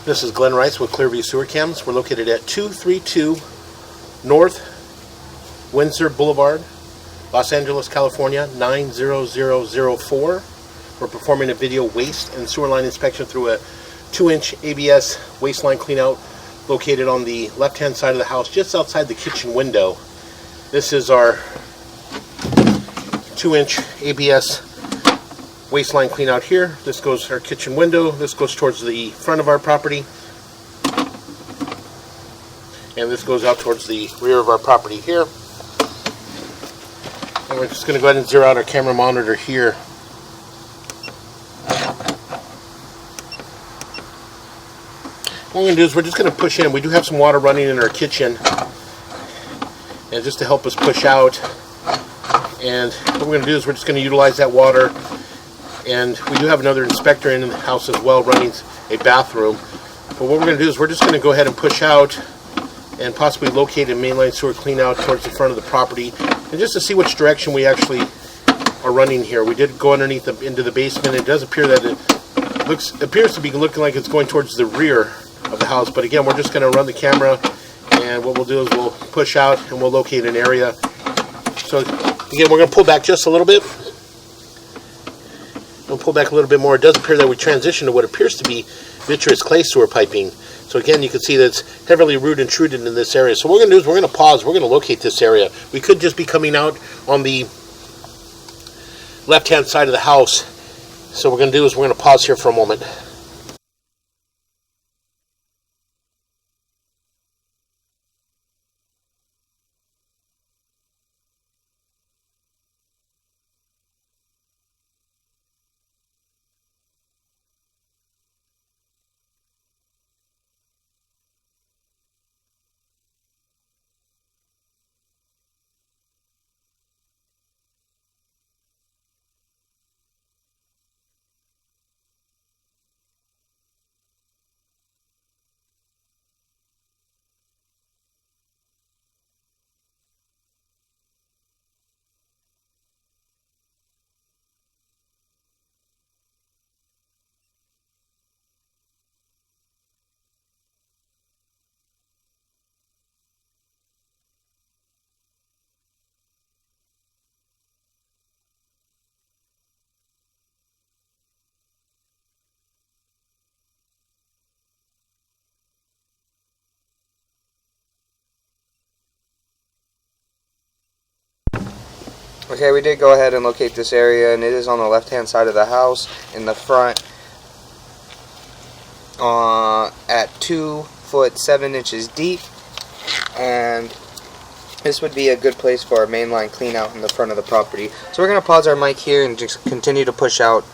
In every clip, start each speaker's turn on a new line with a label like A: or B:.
A: This is Glenn Rice with Clearview Sewer Cams. We're located at 232 North Windsor Boulevard, Los Angeles, California, 90004. We're performing a video waste and sewer line inspection through a 2-inch ABS waste line cleanout located on the left-hand side of the house, just outside the kitchen window. This is our 2-inch ABS waste line clean out here. This goes our kitchen window. This goes towards the front of our property, and this goes out towards the rear of our property here. And we're just going to go ahead and zero out our camera monitor here. What we're going to do is we're just going to push in. We do have some water running in our kitchen, and just to help us push out. And what we're going to do is we're just going to utilize that water. And we do have another inspector in the house as well, running a bathroom. But what we're going to do is we're just going to go ahead and push out and possibly locate a mainline sewer clean out towards the front of the property, and just to see which direction we actually are running here. We did go underneath into the basement. It does appear that it appears to be looking like it's going towards the rear of the house. But again, we're just going to run the camera, and what we'll do is we'll push out and we'll locate an area. So again, we're going to pull back just a little bit. We'll pull back a little bit more. It does appear that we transitioned to what appears to be vitreous clay sewer piping. So again, you can see that it's heavily root intruded in this area. So what we're going to do is we're going to pause. We're going to locate this area. We could just be coming out on the left-hand side of the house. So what we're going to do is we're going to pause here for a moment.
B: Okay, we did go ahead and locate this area, and it is on the left-hand side of the house in the front, at 2 foot 7 inches deep, and this would be a good place for our mainline clean out in the front of the property. So we're going to pause our mic here and just continue to push out.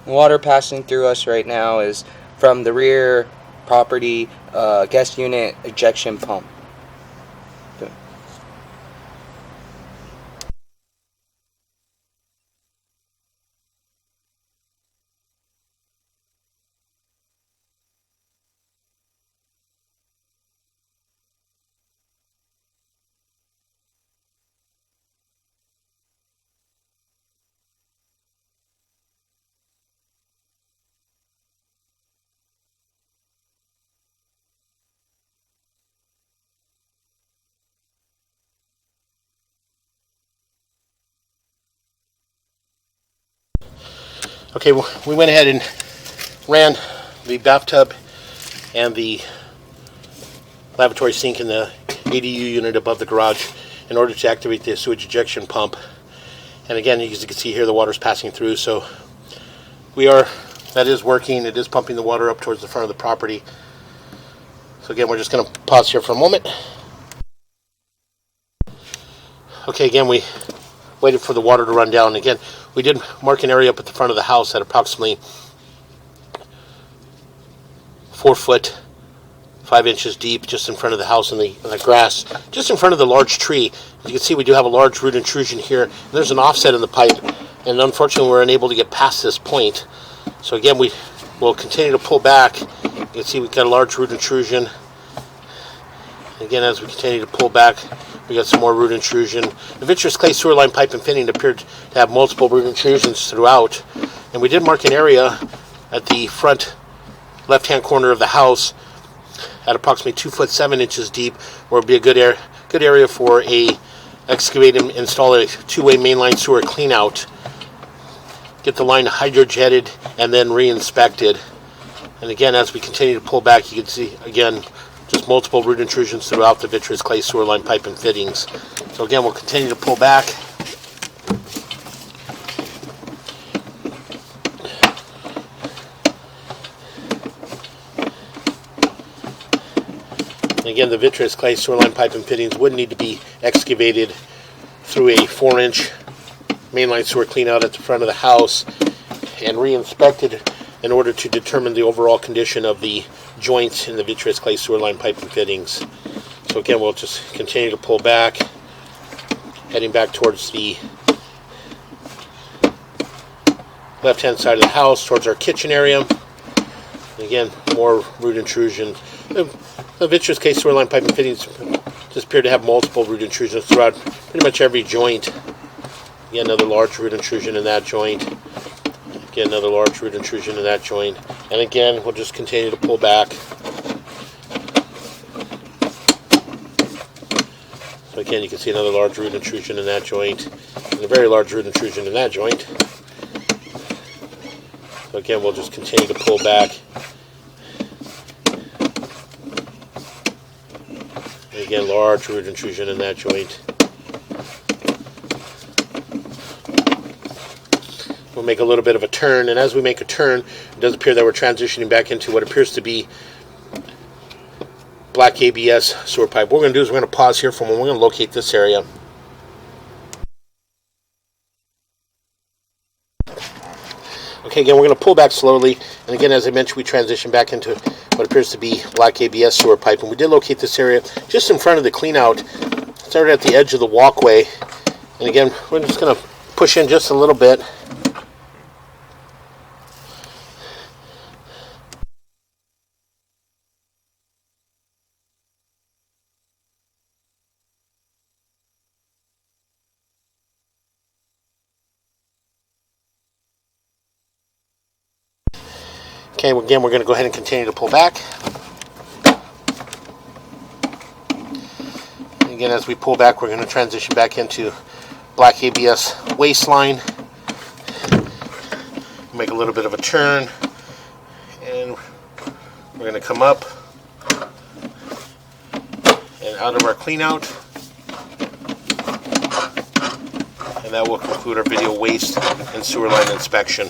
B: Water passing through us right now is from the rear property guest unit ejection pump.
A: Okay, well, we went ahead and ran the bathtub and the lavatory sink in the ADU unit above the garage in order to activate the sewage ejection pump. And again, as you can see here, the water's passing through, so that is working. It is pumping the water up towards the front of the property. So again, we're just going to pause here for a moment. Okay, again, we waited for the water to run down. Again, we did mark an area up at the front of the house at approximately 4 foot 5 inches deep, just in front of the house in the grass, just in front of the large tree. As you can see, we do have a large root intrusion here. There's an offset in the pipe, and unfortunately we're unable to get past this point. So again, we will continue to pull back. You can see we've got a large root intrusion. Again, as we continue to pull back, we got some more root intrusion. The vitreous clay sewer line pipe and fitting appeared to have multiple root intrusions throughout. And we did mark an area at the front left-hand corner of the house at approximately 2 foot 7 inches deep, where it would be a good area for a excavate and install a two-way mainline sewer cleanout. Get the line hydrojetted and then re-inspected. And again, as we continue to pull back, you can see again just multiple root intrusions throughout the vitreous clay sewer line pipe and fittings. So again, we'll continue to pull back. And again, the vitreous clay sewer line pipe and fittings would need to be excavated through a 4-inch mainline sewer cleanout at the front of the house and re-inspected in order to determine the overall condition of the joints in the vitreous clay sewer line pipe and fittings. So again, we'll just continue to pull back, heading back towards the left-hand side of the house, towards our kitchen area. And again, more root intrusion. The vitreous clay sewer line pipe and fittings just appear to have multiple root intrusions throughout pretty much every joint. Again, another large root intrusion in that joint. Again, another large root intrusion in that joint. And again, we'll just continue to pull back. So again, you can see another large root intrusion in that joint, and a very large root intrusion in that joint. So again, we'll just continue to pull back. And again, large root intrusion in that joint. We'll make a little bit of a turn, and as we make a turn, it does appear that we're transitioning back into what appears to be black ABS sewer pipe. What we're going to do is we're going to pause here for a moment. We're going to locate this area. Okay, again, we're going to pull back slowly, and again, as I mentioned, we transition back into what appears to be black ABS sewer pipe, and we did locate this area just in front of the cleanout. Started at the edge of the walkway, and again, we're just going to push in just a little bit. Okay, again, we're going to go ahead and continue to pull back. And again, as we pull back, we're going to transition back into black ABS waistline. Make a little bit of a turn, and we're going to come up and out of our clean out. And that will conclude our video waste and sewer line inspection.